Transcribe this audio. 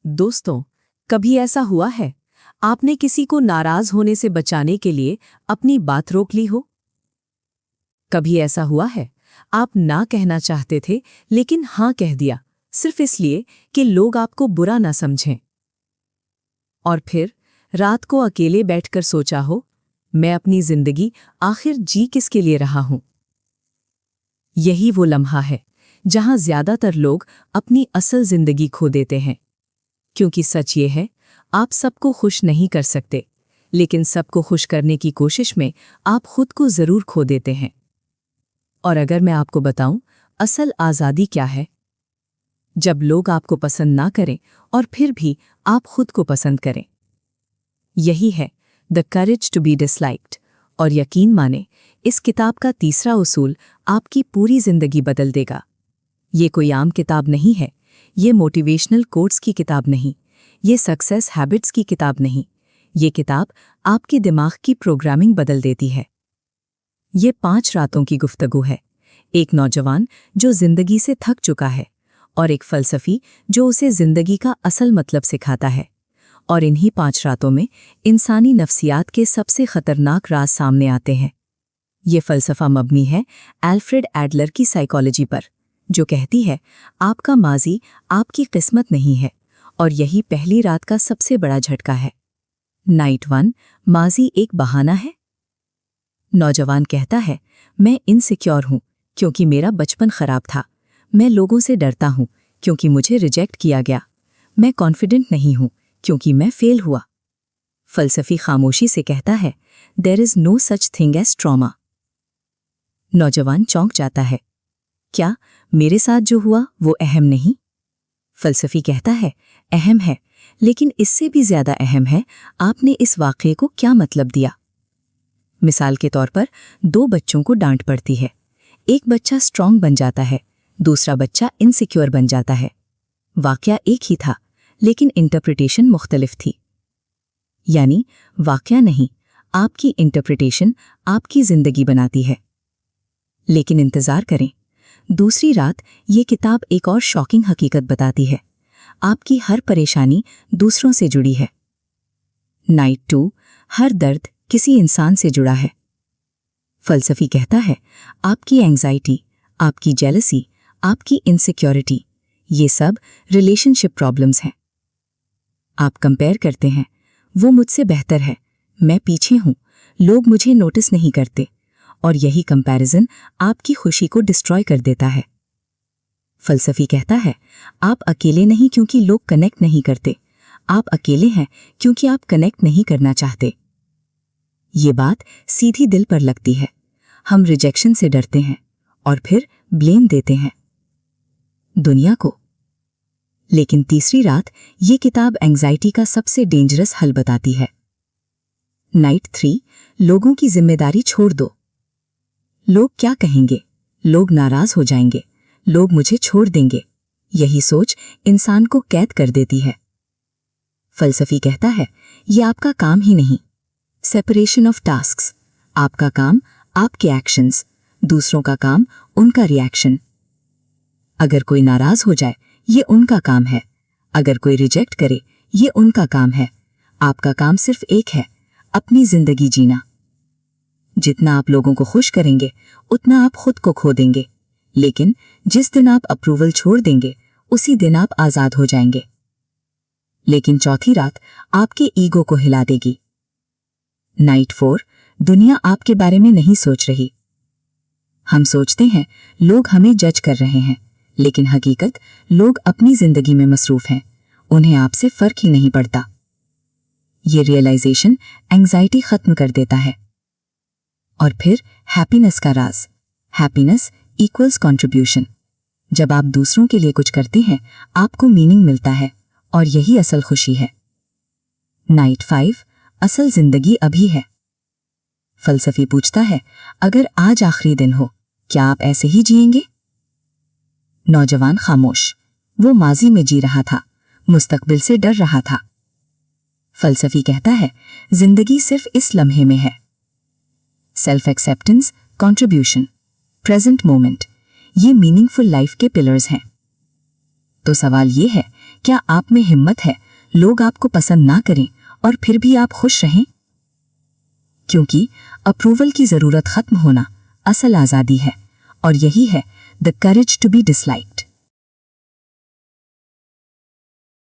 दोस्तों, कभी ऐसा हुआ है आपने किसी को नाराज होने से बचाने के लिए अपनी बात रोक ली हो? कभी ऐसा हुआ है आप ना कहना चाहते थे लेकिन हाँ कह दिया सिर्फ इसलिए कि लोग आपको बुरा ना समझें? और फिर रात को अकेले बैठकर सोचा हो, मैं अपनी जिंदगी आखिर जी किसके लिए रहा हूं? यही वो लम्हा है जहां ज्यादातर लोग अपनी असल जिंदगी खो देते हैं। क्योंकि सच ये है, आप सबको खुश नहीं कर सकते, लेकिन सबको खुश करने की कोशिश में आप खुद को जरूर खो देते हैं। और अगर मैं आपको बताऊं, असल आज़ादी क्या है? जब लोग आपको पसंद ना करें और फिर भी आप खुद को पसंद करें। यही है the courage to be disliked. और यकीन माने, इस किताब का तीसरा उसूल आपकी पूरी जिंदगी बदल देगा। ये कोई आम किताब नहीं है, ये मोटिवेशनल कोट्स की किताब नहीं, ये सक्सेस हैबिट्स की किताब नहीं, ये किताब आपके दिमाग की प्रोग्रामिंग बदल देती है। ये 5 रातों की गुफ्तगू है, एक नौजवान जो जिंदगी से थक चुका है और एक फलसफी जो उसे जिंदगी का असल मतलब सिखाता है। और इन्हीं 5 रातों में इंसानी नफ्सियात के सबसे खतरनाक राज सामने आते हैं। ये फलसफा मबनी है एल्फ्रेड एडलर की साइकोलॉजी पर, जो कहती है आपका माजी आपकी किस्मत नहीं है, और यही पहली रात का सबसे बड़ा झटका है। नाइट 1, माजी एक बहाना है। नौजवान कहता है, मैं इनसिक्योर हूं क्योंकि मेरा बचपन खराब था। मैं लोगों से डरता हूं क्योंकि मुझे रिजेक्ट किया गया। मैं कॉन्फिडेंट नहीं हूं क्योंकि मैं फेल हुआ। फलसफी खामोशी से कहता है, there is no such thing as trauma. नौजवान चौंक जाता है, क्या मेरे साथ जो हुआ वो अहम नहीं? फलसफी कहता है, अहम है, लेकिन इससे भी ज्यादा अहम है आपने इस वाक़ये को क्या मतलब दिया। मिसाल के तौर पर 2 बच्चों को डांट पड़ती है। एक बच्चा स्ट्रांग बन जाता है, दूसरा बच्चा इनसिक्योर बन जाता है। वाक़या एक ही था, लेकिन इंटरप्रिटेशन मुख्तलिफ थी। यानी वाक़या नहीं, आपकी इंटरप्रिटेशन आपकी जिंदगी बनाती है। लेकिन इंतजार करें, दूसरी रात ये किताब एक और शॉकिंग हकीकत बताती है। आपकी हर परेशानी दूसरों से जुड़ी है। नाइट 2, हर दर्द किसी इंसान से जुड़ा है। फलसफी कहता है, आपकी एंजाइटी, आपकी जेलसी, आपकी इनसिक्योरिटी, ये सब रिलेशनशिप प्रॉब्लम्स हैं। आप कंपेयर करते हैं, वो मुझसे बेहतर है, मैं पीछे हूं, लोग मुझे नोटिस नहीं करते, और यही कंपैरिजन आपकी खुशी को डिस्ट्रॉय कर देता है। फलसफी कहता है, आप अकेले नहीं क्योंकि लोग कनेक्ट नहीं करते, आप अकेले हैं क्योंकि आप कनेक्ट नहीं करना चाहते। ये बात सीधी दिल पर लगती है। हम रिजेक्शन से डरते हैं और फिर ब्लेम देते हैं दुनिया को। लेकिन तीसरी रात ये किताब एंजाइटी का सबसे डेंजरस हल बताती है। नाइट 3, लोगों की जिम्मेदारी छोड़ दो। लोग क्या कहेंगे? लोग नाराज हो जाएंगे, लोग मुझे छोड़ देंगे। यही सोच इंसान को कैद कर देती है। फलसफी कहता है, ये आपका काम ही नहीं। सेपरेशन ऑफ टास्क्स, आपका काम आपके एक्शंस, दूसरों का काम उनका रिएक्शन। अगर कोई नाराज हो जाए, ये उनका काम है। अगर कोई रिजेक्ट करे, ये उनका काम है। आपका काम सिर्फ एक है, अपनी जिंदगी जीना। जितना आप लोगों को खुश करेंगे, उतना आप खुद को खो देंगे। लेकिन जिस दिन आप अप्रूवल छोड़ देंगे, उसी दिन आप आजाद हो जाएंगे। लेकिन चौथी रात आपके ईगो को हिला देगी। नाइट 4, दुनिया आपके बारे में नहीं सोच रही। हम सोचते हैं लोग हमें जज कर रहे हैं, लेकिन हकीकत लोग अपनी जिंदगी में मसरूफ हैं, उन्हें आपसे फर्क ही नहीं पड़ता। ये रियलाइजेशन एंजाइटी खत्म कर देता है। और फिर हैप्पीनेस का राज, हैप्पीनेस इक्वल्स कंट्रीब्यूशन। जब आप दूसरों के लिए कुछ करते हैं, आपको मीनिंग मिलता है, और यही असल खुशी है। नाइट 5, असल जिंदगी अभी है। फलसफी पूछता है, अगर आज आखिरी दिन हो, क्या आप ऐसे ही जिएंगे? नौजवान खामोश, वो माजी में जी रहा था, मुस्तकबिल से डर रहा था। फलसफी कहता है, जिंदगी सिर्फ इस लम्हे में है। Self acceptance, contribution, present moment, ये मीनिंगफुल लाइफ के पिलर्स हैं। तो सवाल ये है क्या आप में हिम्मत है लोग आपको पसंद ना करें और फिर भी आप खुश रहें? क्योंकि अप्रूवल की जरूरत खत्म होना असल आजादी है, और यही है the courage to be dislike.